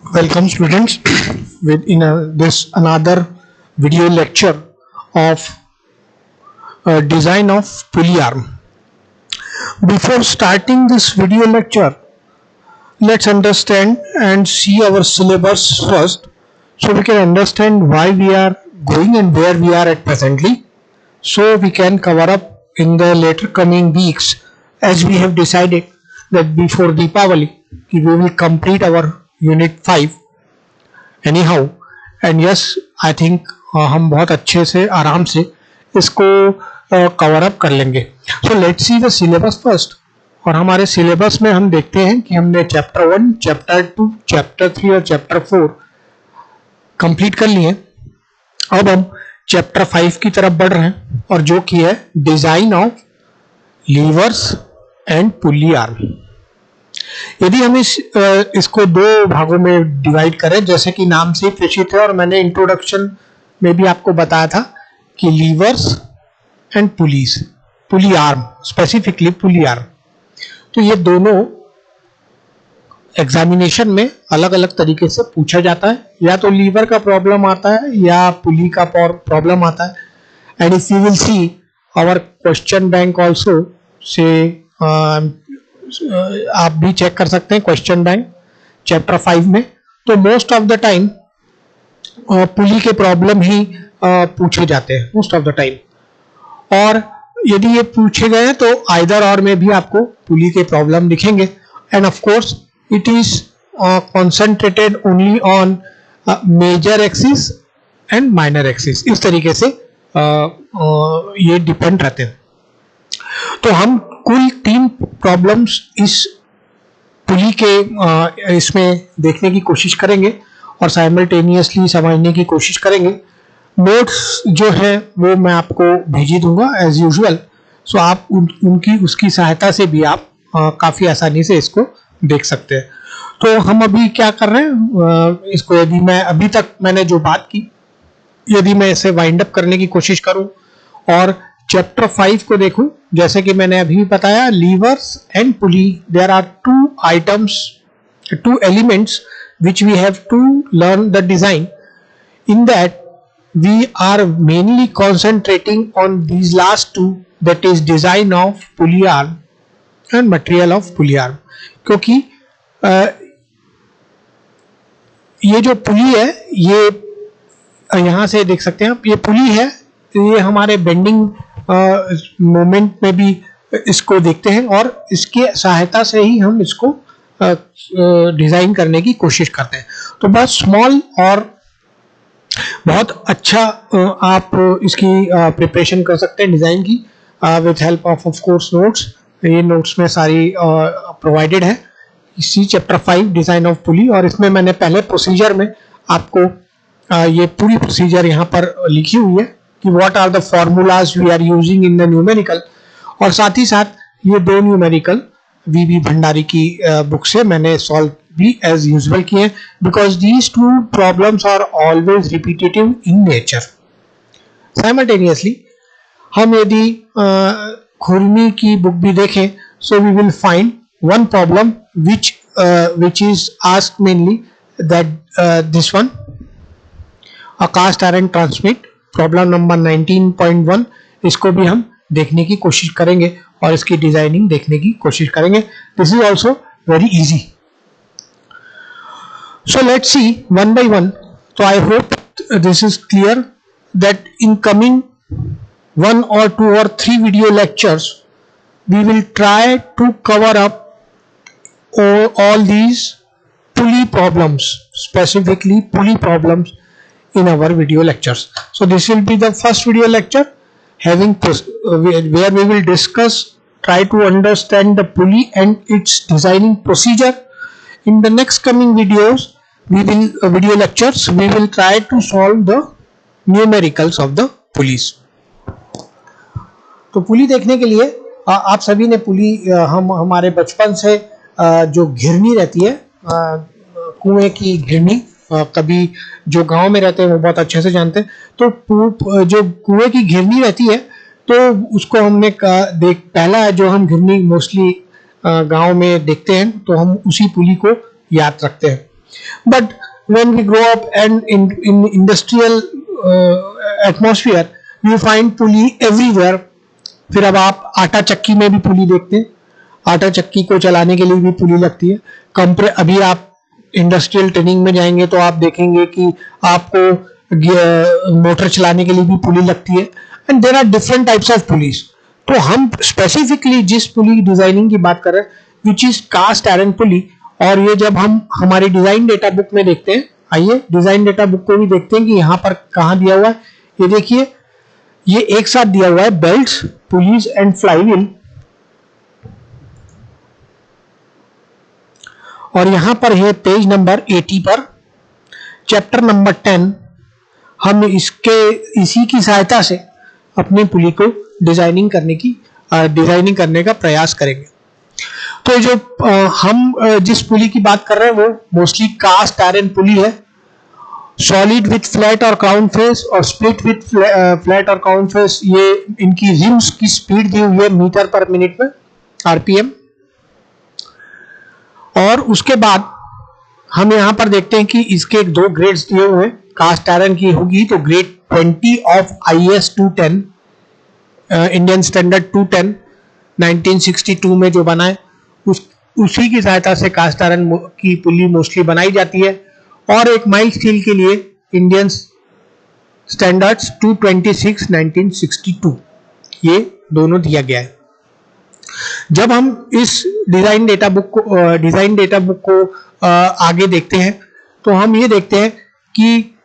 Welcome students with this another video lecture of design of pulley arm. Before starting this video lecture, let's understand and see our syllabus first so we can understand why we are going and where we are at presently, so we can cover up in the later coming weeks, as we have decided that before Deepavali we will complete our unit 5 anyhow. And yes, I think हम बहुत अच्छे से आराम से इसको cover up कर लेंगे. सो let's see the syllabus first. और हमारे सिलेबस में हम देखते हैं कि हमने चैप्टर 1, चैप्टर 2, चैप्टर 3 और चैप्टर 4 कंप्लीट कर लिए. अब हम चैप्टर 5 की तरफ बढ़ रहे हैं और जो कि है design of levers and pulley arm. यदि हम इसको दो भागों में डिवाइड करें, जैसे कि नाम से प्रेषित है और मैंने इंट्रोडक्शन में भी आपको बताया था कि levers and pulleys, pulley arm, specifically pulley arm, तो ये दोनों एग्जामिनेशन में अलग अलग तरीके से पूछा जाता है. या तो लीवर का प्रॉब्लम आता है या पुली का प्रॉब्लम आता है. And if you will see our question bank also से आप भी चेक कर सकते हैं क्वेश्चन बैंक चैप्टर 5 में. तो मोस्ट ऑफ द टाइम पुली के प्रॉब्लम ही पूछे जाते हैं मोस्ट ऑफ द टाइम. और यदि ये पूछे गए तो आइदर और में भी आपको पुली के प्रॉब्लम दिखेंगे. And of course it is concentrated only on major axis and minor axis. इस तरीके से ये डिपेंड रहते हैं. तो हम कुल 3 प्रॉब्लम्स इस पुली के इसमें देखने की कोशिश करेंगे और साइमल्टेनियसली समझने की कोशिश करेंगे. नोट्स जो है वो मैं आपको भेजी दूंगा एज यूजुअल. सो आप उनकी उसकी सहायता से भी आप काफ़ी आसानी से इसको देख सकते हैं. तो हम अभी क्या कर रहे हैं, इसको यदि मैं अभी तक मैंने जो बात की, यदि मैं इसे वाइंड अप करने की कोशिश करूं और चैप्टर 5 को देखूं, जैसे कि मैंने अभी बताया, levers and pulley, there are 2 items, 2 elements which we have to learn the design. In that we are mainly concentrating on these last 2, that is design of pulley arm and material of pulley arm. क्योंकि ये जो पुली है, ये यहाँ से देख सकते हैं आप, ये पुली है, ये हमारे बेंडिंग मोमेंट में भी इसको देखते हैं और इसके सहायता से ही हम इसको डिजाइन करने की कोशिश करते हैं. तो बहुत स्मॉल और बहुत अच्छा आप इसकी प्रिपरेशन कर सकते हैं डिजाइन की with help of course notes. ये नोट्स में सारी प्रोवाइडेड है इसी चैप्टर 5 डिजाइन ऑफ पुली. और इसमें मैंने पहले प्रोसीजर में आपको ये पूरी प्रोसीजर यहाँ पर लिखी हुई है कि what are the formulas we are using in the numerical. और साथ ही साथ ये 2 न्यूमेरिकल वीबी भंडारी की बुक से मैंने सॉल्व भी एज यूजुअल किए, because these 2 problems are always repetitive in nature. Simultaneously हम यदि खुरमी की बुक भी देखें, so we will find one problem which is asked mainly, that this one, a cast iron transmit, problem number 19.1. इसको भी हम देखने की कोशिश करेंगे और इसकी डिजाइनिंग देखने की कोशिश करेंगे. This is also very easy. So let's see one by one. तो I hope this is clear that in coming 1 or 2 or 3 video lectures we will try to cover up all these pulley problems, specifically pulley problems in our video lectures. So this will be the first video lecture having where we will discuss, try to understand the pulley and its designing procedure. In the next coming videos, video lectures, we will try to solve the numericals of the pulleys. तो पुली देखने के लिए आप सभी ने पुली हमारे बचपन से जो घिरनी रहती है, कुएं की घिरनी, कभी जो गांव में रहते हैं वो बहुत अच्छे से जानते हैं. तो जो कुएं की घिरनी रहती है, तो उसको हमने पहला जो हम घिरनी मोस्टली गांव में देखते हैं, तो हम उसी पुली को याद रखते हैं. But when we grow up and in industrial atmosphere, you find pulley everywhere. फिर अब आप आटा चक्की में भी पुली देखते हैं, आटा चक्की को चलाने के लिए भी पुली लगती है। अभी आप इंडस्ट्रियल ट्रेनिंग में जाएंगे तो आप देखेंगे कि आपको मोटर चलाने के लिए भी पुली लगती है। And there are different types of pulleys. तो हम स्पेसिफिकली जिस पुली डिजाइनिंग की बात कर रहे हैं विच इज कास्ट आयरन पुली, और ये जब हम हमारी डिजाइन डेटा बुक में देखते हैं, आइए डिजाइन डेटा बुक को भी देखते हैं कि यहाँ पर कहाँ दिया हुआ है। ये देखिए, ये एक साथ दिया हुआ है, बेल्ट्स, पुलीज एंड फ्लाईव्हील। और यहां पर है पेज नंबर 80 पर चैप्टर नंबर 10। हम इसी की सहायता से अपनी पुली को डिजाइनिंग करने का प्रयास करेंगे। तो जो हम जिस पुली की बात कर रहे हैं वो मोस्टली कास्ट आयरन पुली है, सॉलिड विथ फ्लैट और क्राउन फेस और स्प्लिट विथ फ्लैट और क्राउन फेस। ये इनकी रिम्स की स्पीड दी हुई है मीटर पर मिनट में, आरपीएम। और उसके बाद हम यहां पर देखते हैं कि इसके 2 ग्रेड्स दिए हुए हैं। कास्ट आयरन की होगी तो grade 20 of IS 210, Indian standard 210 1962 में जो बना है उसी की सहायता से कास्ट आयरन की पुली मोस्टली बनाई जाती है। और एक माइल्ड स्टील के लिए इंडियन स्टैंडर्ड्स 226 1962, ये दोनों दिया गया है। जब हम इस डिजाइन डेटा बुक को आगे देखते हैं तो हम ये देखते हैं कि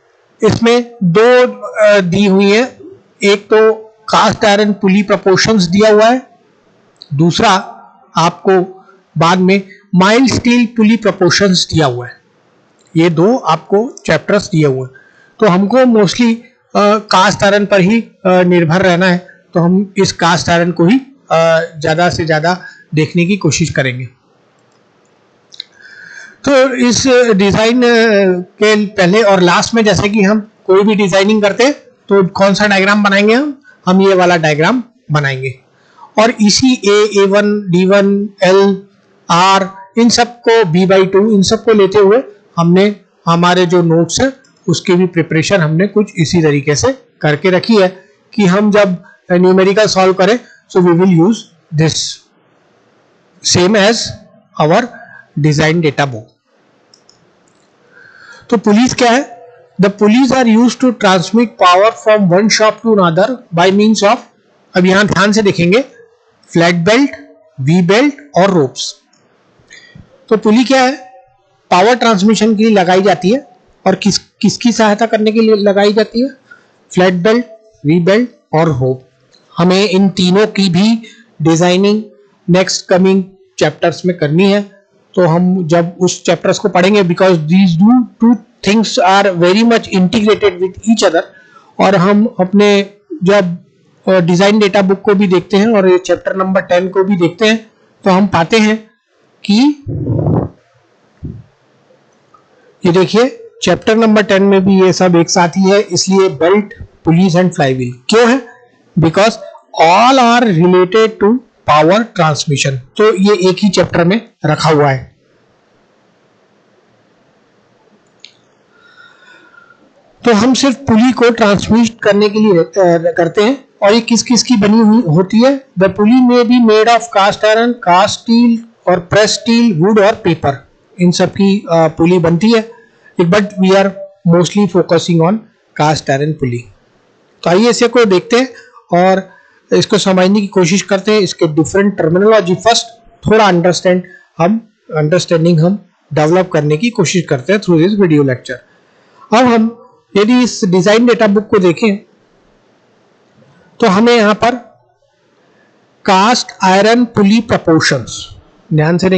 इसमें 2 दी हुई है। एक तो कास्ट आयरन पुली प्रोपोर्शंस दिया हुआ है, दूसरा आपको बाद में माइल्ड स्टील पुली प्रोपोर्शंस दिया हुआ है। ये 2 आपको चैप्टर्स दिए हुए हैं। तो हमको मोस्टली कास्ट आयरन पर ही निर्भर रहना है, तो हम इस कास्ट आयरन को ही ज्यादा से ज्यादा देखने की कोशिश करेंगे। तो इस डिजाइन के पहले और लास्ट में जैसे कि हम कोई भी डिजाइनिंग करते हैं तो कौन सा डायग्राम बनाएंगे, हम ये वाला डायग्राम बनाएंगे। और इसी A1, D1, L, R इन सबको B/2 इन सबको लेते हुए हमने हमारे जो नोट्स है उसकी भी प्रिपरेशन हमने कुछ इसी तरीके से करके रखी है कि हम जब न्यूमेरिकल सॉल्व करें so we will use this same as our design data book. तो पुलिस क्या है? The pulleys are used to transmit power from one shop to another by means of, अब यहां ध्यान से देखेंगे, फ्लैट बेल्ट, वी बेल्ट और ropes. तो पुली क्या है? पावर ट्रांसमिशन के लिए लगाई जाती है। और किसकी सहायता करने के लिए लगाई जाती है? फ्लैट बेल्ट, वी बेल्ट और रोप। हमें इन तीनों की भी डिजाइनिंग नेक्स्ट कमिंग चैप्टर्स में करनी है। तो हम जब उस चैप्टर्स को पढ़ेंगे, because these two things are very much integrated with each other, और हम अपने जब डिजाइन डेटा बुक को भी देखते हैं और चैप्टर नंबर 10 को भी देखते हैं तो हम पाते हैं कि ये देखिए चैप्टर नंबर 10 में भी ये सब एक साथ ही है। इसलिए बेल्ट, पुलीज एंड फ्लाईव्हील क्यों है? Because all are related to power transmission. तो ये एक ही चैप्टर में रखा हुआ है। तो हम सिर्फ पुली को ट्रांसमिट करने के लिए करते हैं। और ये किस किस की बनी हुई होती है? द पुली में be made of cast iron, cast steel और प्रेस स्टील, वुड और पेपर, इन सब की पुली बनती है। But we are mostly focusing on cast iron pulley. तो आइए इसे को देखते हैं और इसको समझने की कोशिश करते हैं। इसके डिफरेंट टर्मिनोलॉजी फर्स्ट थोड़ा अंडरस्टैंडिंग हम डेवलप करने की कोशिश करते हैं थ्रू दिस वीडियो लेक्चर। अब हम यदि इस डिजाइन डेटा बुक को देखें तो हमें यहां पर कास्ट आयरन पुली प्रोपोर्शंस, ध्यान से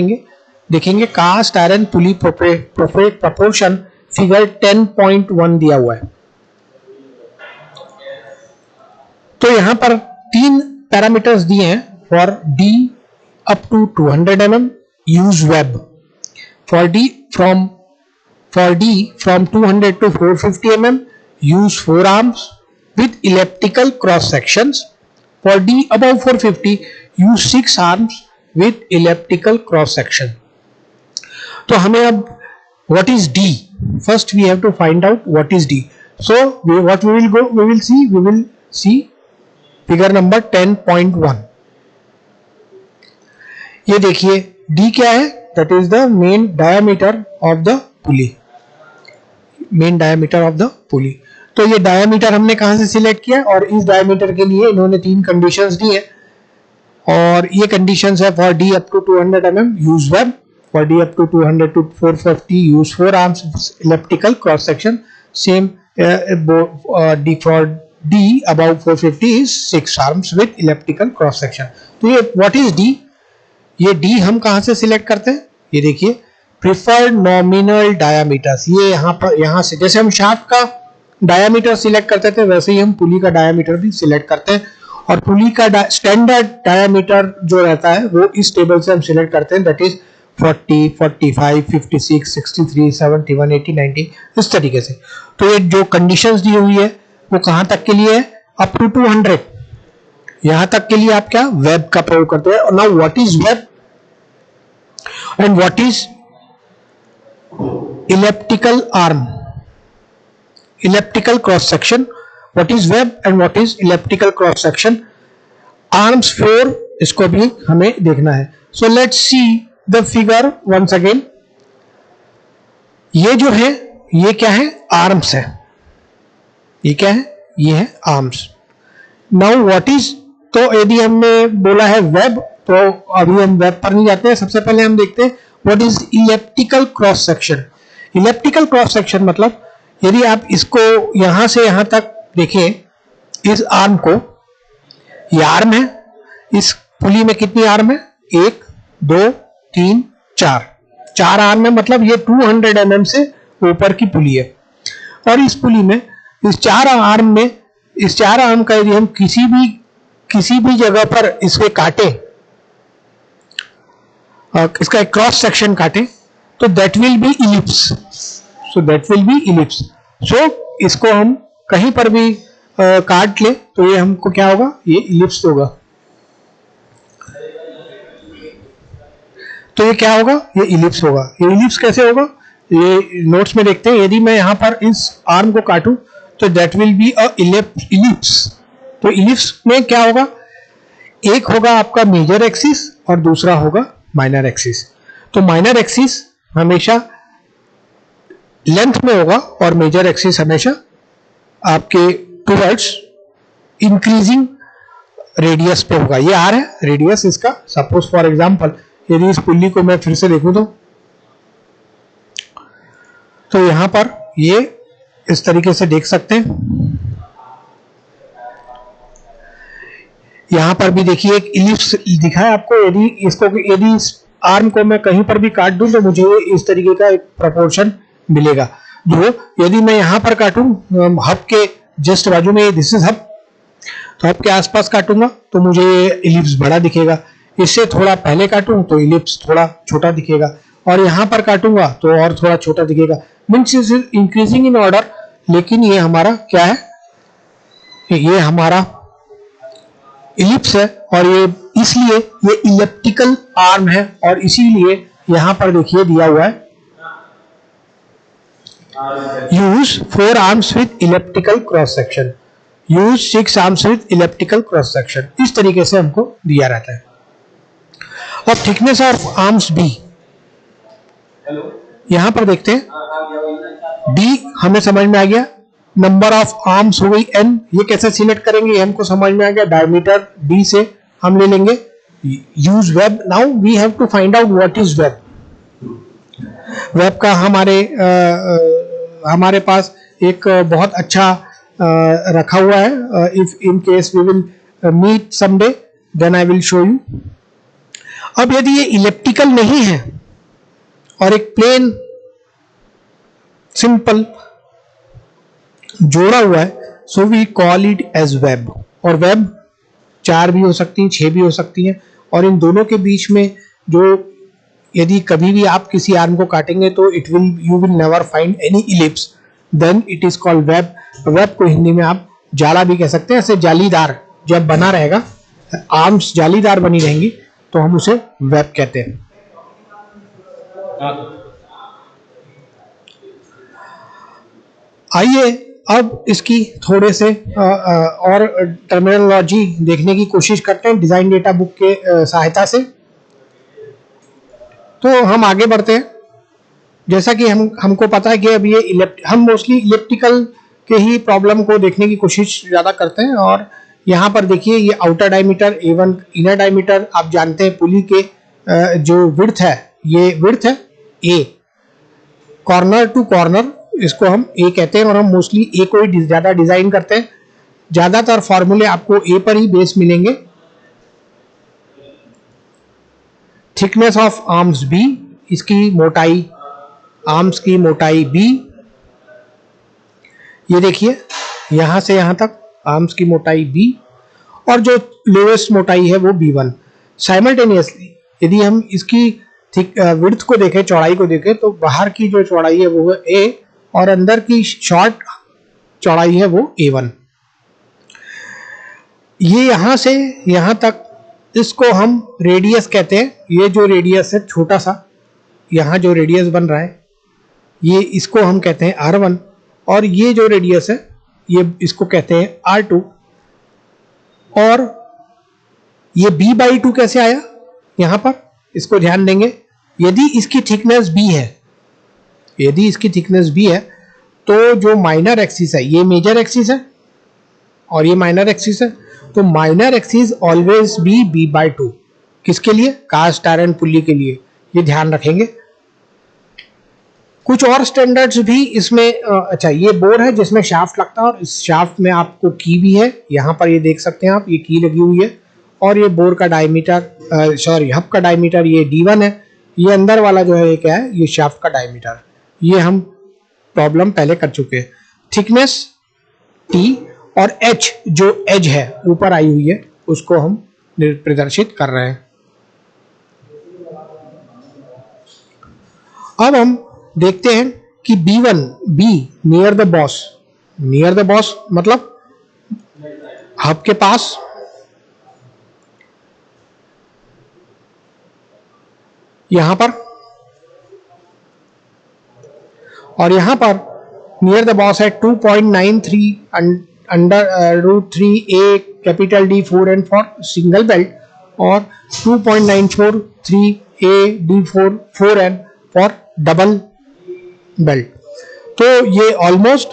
देखेंगे कास्ट आयरन पुली प्रोपोर्शन फिगर 10.1 दिया हुआ है। तो यहां पर 3 पैरामीटर्स दिए हैं। For D up to 200 mm use web, for D from 200 to 450 mm use forearms with elliptical cross sections. For D above 450 use 6 arms with elliptical cross section. तो हमें अब what is D? First we have to find out what is D. So we will see figure number 10.1. ये देखिए D क्या है? That is the main diameter of the pulley. Main diameter of the पुली. तो ये diameter हमने कहां से select किया, और इस डायमीटर के लिए इन्होंने 3 कंडीशंस दी है, और ये कंडीशंस है for D up to 200 mm use web, for D up to 200 to 450 use 4 arms elliptical cross section, same D for D above 450 is 6 arms with elliptical cross section. तो ये what is D? ये D हम कहां से select करते हैं? ये देखिए प्रिफर्ड नॉमिनल डायामीटर्स. ये यहां से जैसे हम शाफ्ट का डायामीटर सिलेक्ट करते थे वैसे ही हम पुली का डायामीटर भी सिलेक्ट करते हैं, और पुली का स्टैंडर्ड डायामीटर जो रहता है वो इस टेबल से हम सिलेक्ट करते हैं, दैट इज 40, 45, 56, 63, 71, 80, 90 इस तरीके से. तो ये जो कंडीशंस दी हुई है वो कहां तक के लिए है? Up to 200. यहां तक के लिए आप क्या वेब का प्रयोग करते हैं. और now what is web and what is elliptical arm, elliptical cross section? What is web and what is elliptical cross section? Arms 4 इसको भी हमें देखना है. So let's see the figure once again. ये जो है ये क्या है? आर्म्स है. ये क्या है? ये है आर्म्स. Now what is, तो यदि हमने बोला है वेब, तो अभी हम वेब पर नहीं जाते हैं. सबसे पहले हम देखते हैं what is elliptical cross section. Elliptical cross section मतलब यदि आप इसको यहां से यहां तक देखें, इस आर्म को, ये आर्म है, इस पुली में कितनी आर्म है? 1, 2, 3, 4 आर्म है, मतलब ये 200 mm से ऊपर की पुली है. और इस पुली में इस 4 आर्म में, इस 4 आर्म का यदि हम किसी भी जगह पर इसके काटे, इसका एक क्रॉस सेक्शन काटे, तो दैट विल बी इलिप्स. सो इसको हम कहीं पर भी काट ले तो ये हमको क्या होगा? ये इलिप्स होगा. तो ये क्या होगा? ये इलिप्स होगा. ये इलिप्स कैसे होगा? ये नोट्स में देखते हैं. यदि मैं यहां पर इस आर्म को काटूं तो that will be a ellipse. तो इलिप्स में क्या होगा? एक होगा आपका मेजर एक्सिस और दूसरा होगा माइनर एक्सिस. तो माइनर एक्सिस हमेशा लेंथ में होगा और मेजर एक्सिस हमेशा आपके टुवर्ड्स इंक्रीजिंग रेडियस पे होगा. ये आर है रेडियस इसका. सपोज फॉर एग्जांपल यदि इस पुल्ली को मैं फिर से देखूं तो यहां पर ये इस तरीके से देख सकते हैं. यहां पर भी देखिए एक इलिप्स दिखा है आपको. यदि इस आर्म को मैं कहीं पर भी काट दूं तो मुझे इस तरीके का एक प्रोपोर्शन मिलेगा. जो यदि मैं यहां पर काटूं हब के जस्ट बाजू में, दिस इज हब, तो हब के आसपास काटूंगा तो मुझे ये इलिप्स बड़ा दिखेगा. इससे थोड़ा पहले काटूं तो इलिप्स थोड़ा छोटा दिखेगा, और यहां पर काटूंगा तो और थोड़ा छोटा दिखेगा. Means is increasing in order. लेकिन ये हमारा क्या है? ये हमारा इलिप्स है, और ये इसलिए ये इलिप्टिकल आर्म है, और इसीलिए यहां पर देखिए दिया हुआ है use 4 arms with elliptical cross section, use 6 arms with elliptical cross section. इस तरीके से हमको दिया रहता है. और थिकनेस ऑफ आर्म्स बी यहां पर देखते हैं. डी हमें समझ में आ गया. नंबर ऑफ आर्म्स हो गई n. ये कैसे सिलेक्ट करेंगे ये हमको समझ में आ गया. डायमीटर d से हम ले लेंगे. Use web. Now we have to find out what is web. Web का हमारे पास एक बहुत अच्छा रखा हुआ है. If in case we will meet someday then I will show you. अब यदि ये इलिप्टिकल नहीं है और एक प्लेन सिंपल जोड़ा हुआ है, so we call it as web. और वेब 4 भी हो सकती हैं, 6 भी हो सकती हैं, और इन दोनों के बीच में जो यदि कभी भी आप किसी आर्म को काटेंगे तो you will never find any ellipse, then it is called web. Web को हिंदी में आप जाला भी कह सकते हैं. ऐसे जालीदार जब बना रहेगा, आर्म्स जालीदार बनी रहेंगी तो हम उसे वेब कहते हैं. आइए अब इसकी थोड़े से और टर्मिनोलॉजी देखने की कोशिश करते हैं डिजाइन डेटा बुक के सहायता से। तो हम आगे बढ़ते हैं। जैसा कि हमको पता है कि अब ये हम मोस्टली इलेक्ट्रिकल के ही प्रॉब्लम को देखने की कोशिश ज़्यादा करते हैं। और यहाँ पर देखिए ये outer diameter A1, inner diameter आप जानते हैं पुली के जो विड्थ है, ये विड्थ है A, कॉर्नर टू कॉर्नर इसको हम A कहते हैं। और हम मोस्टली A को ही ज़्यादा डिज़ाइन करते हैं। ज़्यादातर फॉर्मूले आपको A पर ही बेस मिलेंगे। थिकनेस ऑफ आर्म्स B, इसकी मोटाई, आर्म्स की मोटाई B, ये देखिए यहां से यहां तक आर्म्स की मोटाई B, और जो लोएस्ट मोटाई है वो B1। साइमल्टेनियसली यदि हम इसकी विड्थ को देखें, चौड़ाई को देखें, तो बाहर की जो चौड़ाई है वो है A और अंदर की शॉर्ट चौड़ाई है वो A1। ये यहां से यहां तक, इसको हम रेडियस कहते हैं। ये जो रेडियस है छोटा सा, यहां जो रेडियस बन रहा है ये, इसको हम कहते हैं R1। और ये जो रेडियस है ये इसको कहते हैं R2। और ये B/2 कैसे आया यहां पर, इसको ध्यान देंगे। यदि इसकी थिकनेस B है, यदि इसकी थिकनेस B है, तो जो माइनर एक्सिस है ये मेजर एक्सिस है और ये माइनर एक्सिस है, तो minor axis always be B/2। किसके लिए? कास्ट आयरन पुल्ली के लिए। ये ध्यान रखेंगे। कुछ और स्टैंडर्ड्स भी इसमें अच्छा, ये बोर है जिसमें शाफ्ट लगता है और इस शाफ्ट में आपको की भी है। यहाँ पर ये देख सकते हैं आप, ये की लगी हुई है। और ये बोर का डायमीटर, सॉरी हब का डायमीटर ये D1 है। ये अंदर वाला जो है ये क्या है, ये शाफ्ट का डायमीटर। ये हम प्रॉब्लम पहले कर चुके हैं। थिकनेस T और H जो एज है ऊपर आई हुई है उसको हम प्रदर्शित कर रहे हैं। अब हम देखते हैं कि B1, B near the boss, near the boss मतलब हब के पास, यहां पर, और यहां पर नियर द बॉस है 2.93 √3A capital D4 and for single belt, और 2.943A D4 4N for double belt. तो ये ऑलमोस्ट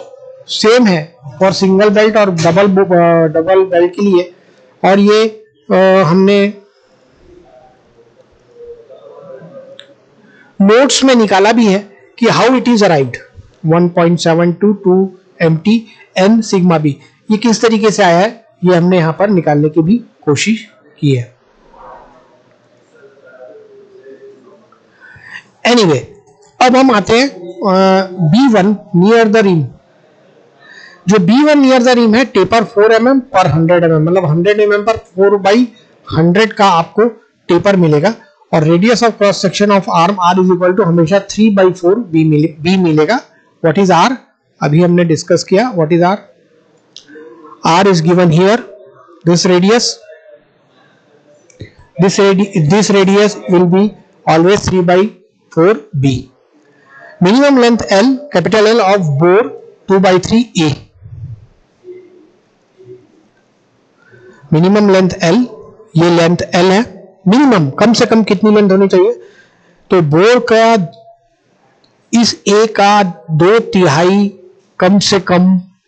सेम है फॉर सिंगल बेल्ट और डबल बेल्ट के लिए। और ये हमने नोट्स में निकाला भी है कि how it is arrived 1.722 MT N sigma B। ये किस तरीके से आया है ये हमने यहां पर निकालने की भी कोशिश की है। एनीवे, अब हम आते हैं B1 नियर द रिम। जो B1 नियर द रिम है, टेपर 4 mm पर 100 mm, मतलब 100 mm पर 4/100 का आपको टेपर मिलेगा। और radius of cross section of arm R is equal to हमेशा 3/4 B मिलेगा। What is R? अभी हमने डिस्कस किया। What is R? R is given here. This radius will be always 3/4 B. Minimum length L, capital L of bore 2/3 A. Minimum length L, ये length L है। Minimum कम से कम कितनी length होनी चाहिए? तो बोर का इस A का 2/3 कम से कम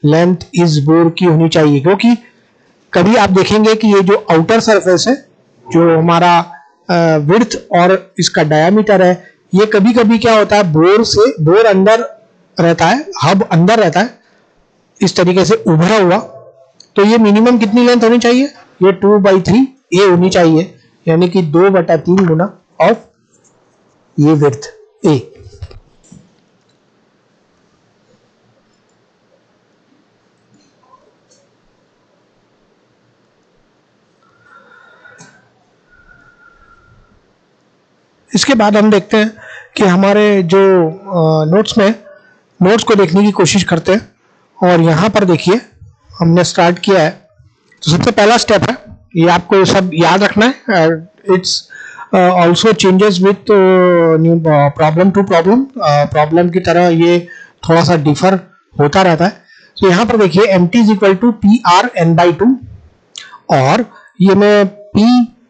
लेंथ इस बोर की होनी चाहिए। क्योंकि कभी आप देखेंगे कि ये जो आउटर सरफेस है, जो हमारा विड्थ और इसका डायामीटर है, ये कभी कभी क्या होता है, बोर अंदर रहता है, हब अंदर रहता है इस तरीके से उभरा हुआ। तो ये मिनिमम कितनी लेंथ होनी चाहिए? ये 2/3 A होनी चाहिए, यानी कि 2/3 गुना ऑफ ये विड्थ A। इसके बाद हम देखते हैं कि हमारे जो नोट्स को देखने की कोशिश करते हैं। और यहाँ पर देखिए हमने स्टार्ट किया है। तो सबसे पहला स्टेप है, ये आपको सब याद रखना है। It's also changes with problem to problem. Problem की तरह ये थोड़ा सा डिफर होता रहता है। तो यहाँ पर देखिए mt is equal to P R N by two, और ये मैं p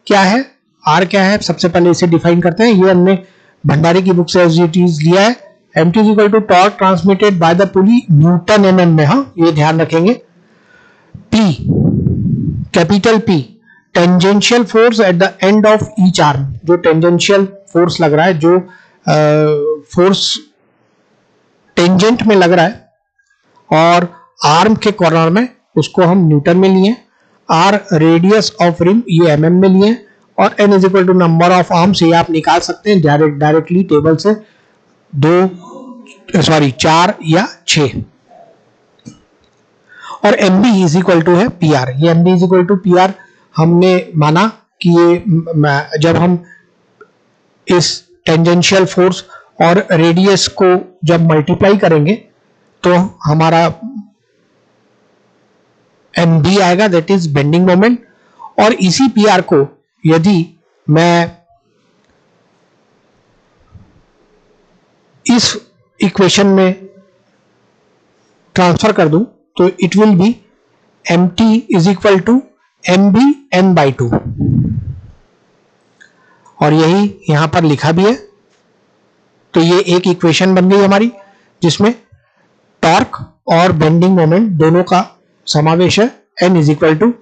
क्या है, r क्या है, सबसे पहले इसे डिफाइन करते हैं। ये हमने भंडारी की बुक से एज इट इज लिया है। mt is equal to torque transmitted by the pulley newton mm में, हाँ ये ध्यान रखेंगे। p, capital P, tangential force at the end of each arm, जो टेंजेंशियल फोर्स लग रहा है, जो फोर्स टेंजेंट में लग रहा है और आर्म के कॉर्नर में, उसको हम न्यूटन में लिए। आर रेडियस ऑफ रिम, ये mm में लिए। और n is equal to number of arms, ये आप निकाल सकते हैं डायरेक्टली टेबल से, 4 या 6। और mb इज इक्वल टू है pr, ये mb is equal to pr हमने माना कि ये जब हम इस टेंजेंशियल फोर्स और रेडियस को जब मल्टीप्लाई करेंगे तो हमारा mb आएगा, दैट इज बेंडिंग मोमेंट। और इसी pr को यदि मैं इस इक्वेशन में ट्रांसफर कर दूं तो it will be mt is equal to mb n by 2, और यही यहां पर लिखा भी है। तो ये एक इक्वेशन बन गई हमारी, जिसमें टॉर्क और बेंडिंग मोमेंट दोनों का समावेश है। n is equal to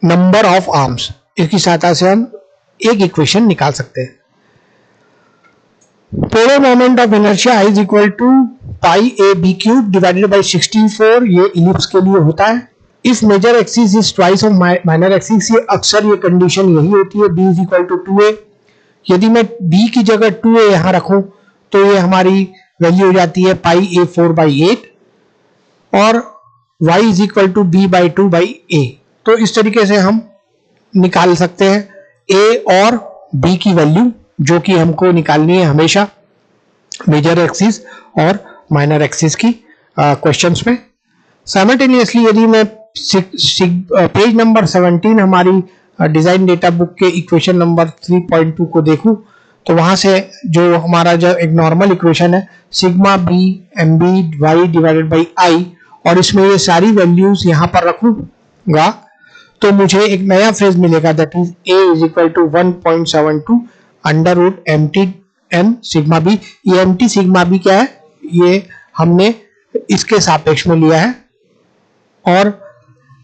number of arms, इसकी सहायता से हम एक इक्वेशन निकाल सकते हैं। Polar moment of inertia is equal to pi A B cube divided by 64, ये इलिप्स के लिए होता है। If major axis is twice of minor axis, ये अक्सर ये कंडीशन यही होती है। b is equal to 2a, यदि मैं b की जगह 2a यहां रखूं तो ये हमारी वैल्यू हो जाती है पाई ए 4/8, और y is equal to b by 2/a। तो इस तरीके से हम निकाल सकते हैं a और b की वैल्यू, जो कि हमको निकालनी है हमेशा मेजर एक्सिस और माइनर एक्सिस की क्वेश्चंस में। साइमल्टेनियसली यदि मैं पेज नंबर 17 हमारी डिजाइन डेटा बुक के इक्वेशन नंबर 3.2 को देखूं तो वहां से जो हमारा जो एक नॉर्मल इक्वेशन है sigma B M B Y divided by I, और इसमें ये सारी वैल्यूज यहां पर रखूंगा तो मुझे एक नया फ्रेज मिलेगा, that is a is equal to 1.72 under root M T N sigma B. ये एम टी सिग्मा बी क्या है, ये हमने इसके सापेक्ष में लिया है, और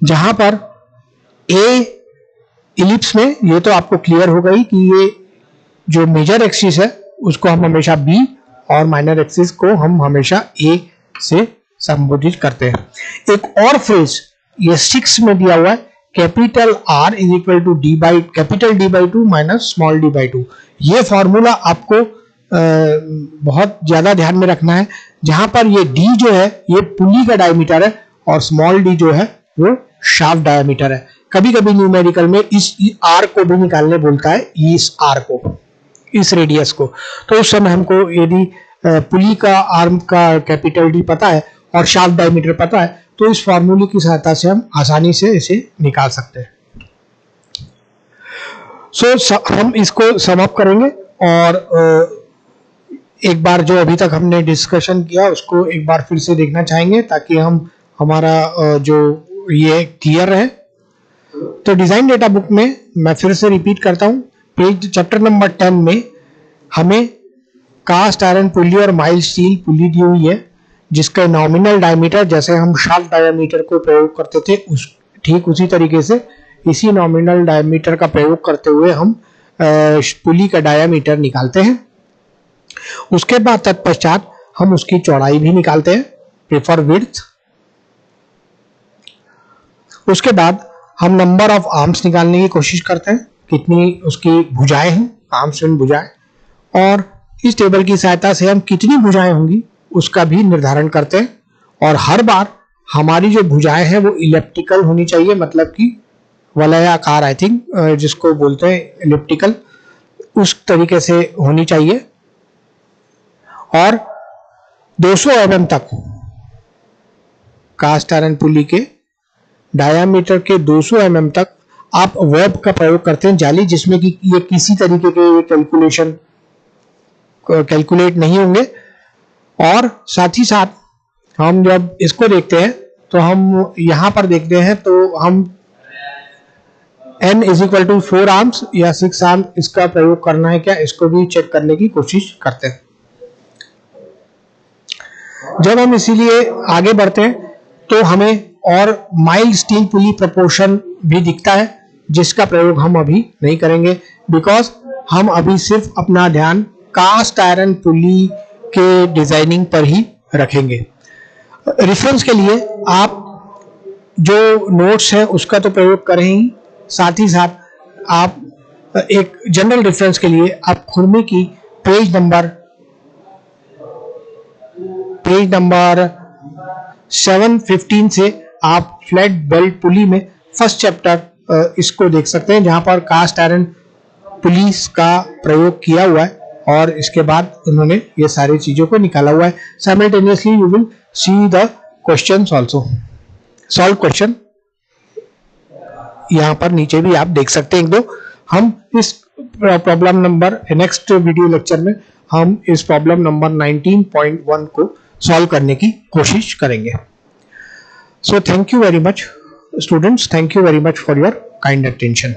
जहां पर a इलिप्स में, ये तो आपको क्लियर हो गई कि ये जो मेजर एक्सिस है उसको हम हमेशा b और माइनर एक्सिस को हम हमेशा a से संबोधित करते हैं। एक और फ्रेज ये 6 में दिया हुआ है, capital R is equal to capital D by 2 minus small d by 2। ये फॉर्मूला आपको बहुत ज्यादा ध्यान में रखना है, जहां पर ये d जो है ये पुली का डायमीटर है और स्मॉल d जो है वो शाफ्ट डायमीटर है। कभी कभी न्यूमेरिकल में इस r को भी निकालने बोलता है, इस r को, इस रेडियस को। तो उस समय हमको यदि पुली का आर्म का कैपिटल D पता है और शाफ्ट डायमीटर पता है तो इस फॉर्मूले की सहायता से हम आसानी से इसे निकाल सकते हैं। हम इसको सम अप करेंगे और एक बार जो अभी तक हमने डिस्कशन किया उसको एक बार फिर से देखना चाहेंगे ताकि हमारा जो ये क्लियर रहे। तो डिजाइन डेटा बुक में मैं फिर से रिपीट करता हूं, पेज चैप्टर नंबर 10 में हमें कास्ट आयरन पुली और माइल्ड स्टील पुली दी हुई है, जिसका नॉमिनल डायमीटर जैसे हम शाफ्ट डायमीटर को प्रयोग करते थे ठीक उसी तरीके से इसी नॉमिनल डायमीटर का प्रयोग करते हुए हम पुली का डायमीटर निकालते हैं। उसके बाद तत्पश्चात हम उसकी चौड़ाई भी निकालते हैं, प्रेफर विड्थ। उसके बाद हम नंबर ऑफ आर्म्स निकालने की कोशिश करते हैं, कितनी उसकी भुजाएं हैं, आर्म्स एंड भुजाएं, और इस टेबल की सहायता से हम कितनी भुजाएं होंगी उसका भी निर्धारण करते हैं। और हर बार हमारी जो भुजाएं हैं वो इलिप्टिकल होनी चाहिए, मतलब कि वलयाकार, आई थिंक जिसको बोलते हैं इलिप्टिकल, उस तरीके से होनी चाहिए। और 200 mm तक कास्ट आयरन पुली के डायामीटर के 200 mm तक आप वेब का प्रयोग करते हैं जाली, जिसमें कि ये किसी तरीके के कैलकुलेट नहीं होंगे। और साथ ही साथ हम जब इसको देखते हैं तो हम यहां पर देखते हैं तो हम n is equal to 4 arms या 6 आर्म इसका प्रयोग करना है क्या, इसको भी चेक करने की कोशिश करते हैं। जब हम इसीलिए आगे बढ़ते हैं तो हमें और माइल्ड स्टील पुली प्रपोर्शन भी दिखता है, जिसका प्रयोग हम अभी नहीं करेंगे बिकॉज हम अभी सिर्फ अपना ध्यान कास्ट आयरन पुली के डिजाइनिंग पर ही रखेंगे। रेफरेंस के लिए आप जो नोट्स है उसका तो प्रयोग करें ही, साथ ही साथ आप एक जनरल रेफरेंस के लिए आप खुरमी की पेज नंबर 715 से आप फ्लैट बेल्ट पुली में फर्स्ट चैप्टर इसको देख सकते हैं, जहां पर कास्ट आयरन पुलिस का प्रयोग किया हुआ है और इसके बाद उन्होंने ये सारी चीजों को निकाला हुआ है। Simultaneously you will see the questions also, solve question यहां पर नीचे भी आप देख सकते हैं एक दो। हम इस problem number next video lecture में हम इस प्रॉब्लम नंबर 19.1 को सॉल्व करने की कोशिश करेंगे। So thank you very much students, thank you very much for your kind attention.